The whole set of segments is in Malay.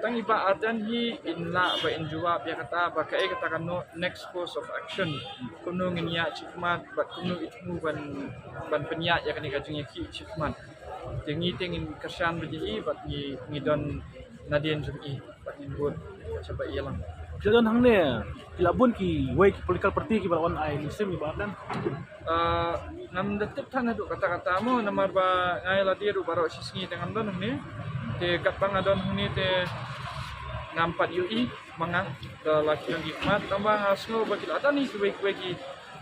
tang iba atan hi inla ba injuwa ya kata ba kai kata kan no next course of action kuno nginya chikmat ba kuno itmu ban penya ya kan ka jingi ki chikmat tingi tingin kasyan biji bat ni don nadien jumi bat ni bun coba ialang Kita don hang ne kilabun ki way political party ki balawan ai musim ni badan. nam detik tan adu kata-kata mo namar ba ngai la dia baro sisngi dengan don ni te kapang adon ni te nampat UI manga ke laki yang hikmat tambah hasno bagi ada ni kuwe-kuwe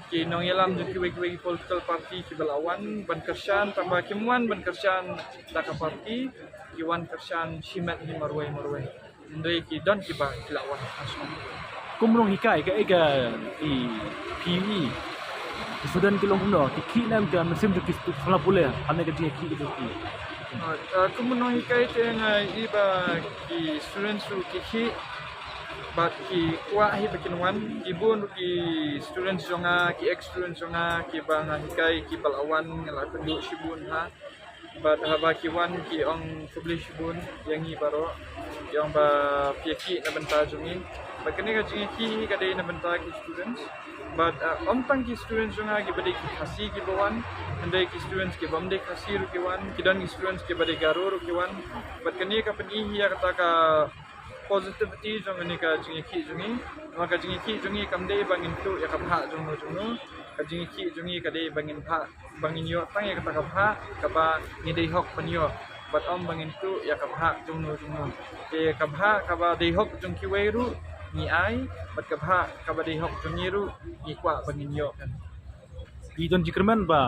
ki nong yalam je kuwe-kuwe political party ki belawan ban kersan tambah kimuan ban kersan daka party kiwan kersan simet ni marwai ndai ki don ki ba kilawan hasno Kumrong hikai ka ega i PE. Sudan kilong kuno ki nam ka musim tu ki fala pule ane ka ki ki ki. Kumunong hikai te nga iba ki students ki bat ki kwa hi bakinwan ibun ki students jonga ki ex students jonga ki bang hikai ki balawan ngala pendu sibun ha bat haba ki wan ki ong publish bun yang hi baro yang ba PK na benta jongi bakane ka jingi ki ka dei na benta ki students but om tang ki students jonga ki bade ki khasi ki bawan andai ki students ki bamde khasi ru ki wan kidan ki students ki bade garo ru ki wan bat kane ka pani hi kata ka positivity jong ni ka jingi ki jongi maka jingi ki jongi kamde bangin tu ya ka pha jong no ka jingi ki jongi ka dei bangin pha bangin yo tang ya kata ka pha ka ba ni dei hok panyo bat om bangin tu ya ka pha jong no te ka pha ka ba dei hok jong ki weru ni ai bat ka pha ka ba dei hok jong ni ru ni kwa bangin yo kan Di don jikerman ba